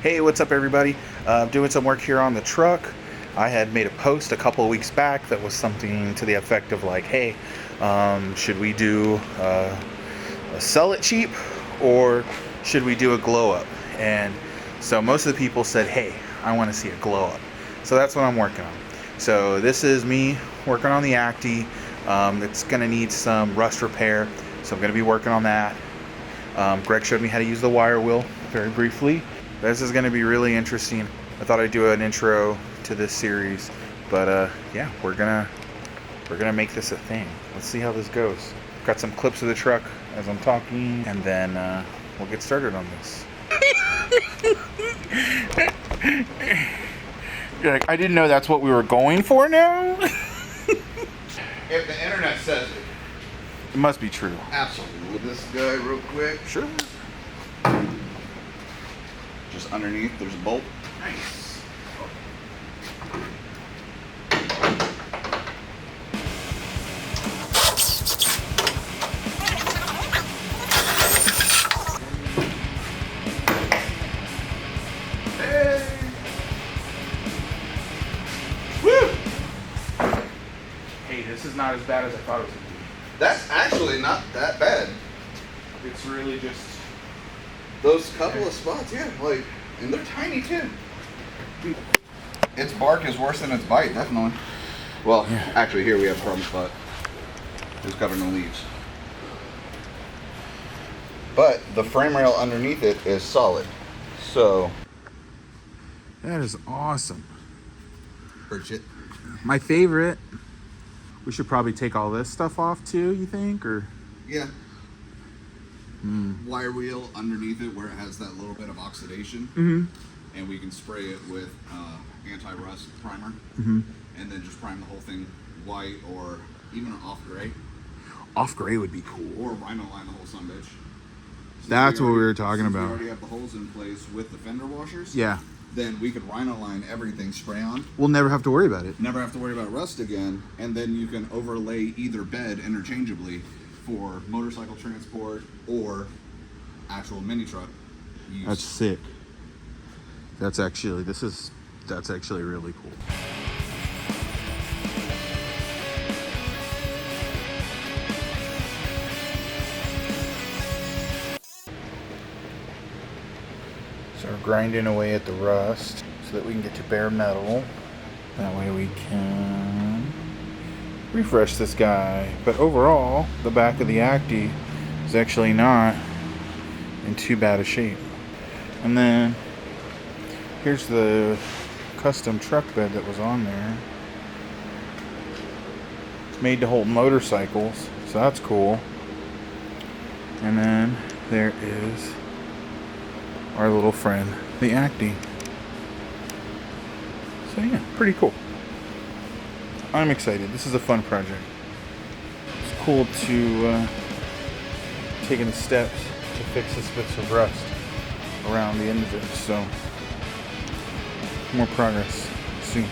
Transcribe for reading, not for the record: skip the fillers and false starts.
Hey, what's up everybody? Doing some work here on the truck. I had made a post a couple of weeks back that was something to the effect of like, hey, should we do a sell it cheap or should we do a glow up? And so most of the people said, hey, I want to see a glow up. So that's what I'm working on. So this is me working on the Acty. It's going to need some rust repair, so I'm going to be working on that. Greg showed me how to use the wire wheel very briefly. This is going to be really interesting. I thought I'd do an intro to this series, but yeah, we're gonna make this a thing. Let's see how this goes. Got some clips of the truck as I'm talking, and then we'll get started on this. You're like, I didn't know that's what we were going for now. If the internet says it. It must be true. Absolutely. This guy real quick. Sure. Just underneath, there's a bolt. Nice. Hey! Woo! Hey, this is not as bad as I thought it was going to be. That's actually not that bad. It's really just... Those couple of spots, yeah, like, and they're tiny too. Its bark is worse than its bite, definitely. Well, yeah. Actually, here we have a problem spot. It's covered in leaves. But the frame rail underneath it is solid. So. That is awesome. Bird shit. My favorite. We should probably take all this stuff off too, you think? Or Yeah. Wire wheel underneath it where it has that little bit of oxidation. And we can spray it with anti-rust primer. And then just prime the whole thing white or even an off gray. Off gray would be cool. Or rhino line the whole sumbitch. That's what we were talking about. We already have the holes in place with the fender washers. Yeah. Then we could rhino line everything, spray on. We'll never have to worry about it. Never have to worry about rust again. And then you can overlay either bed interchangeably for motorcycle transport or actual mini truck use. That's sick. That's actually really cool. So we're grinding away at the rust so that we can get to bare metal. That way we can refresh this guy. But overall, the back of the Acty is actually not in too bad a shape. And then here's the custom truck bed that was on there. It's made to hold motorcycles, so that's cool. And then there is our little friend, the Acty. So yeah, pretty cool. I'm excited. This is a fun project. It's cool to taking the steps to fix this bits of rust around the end of it. So more progress soon.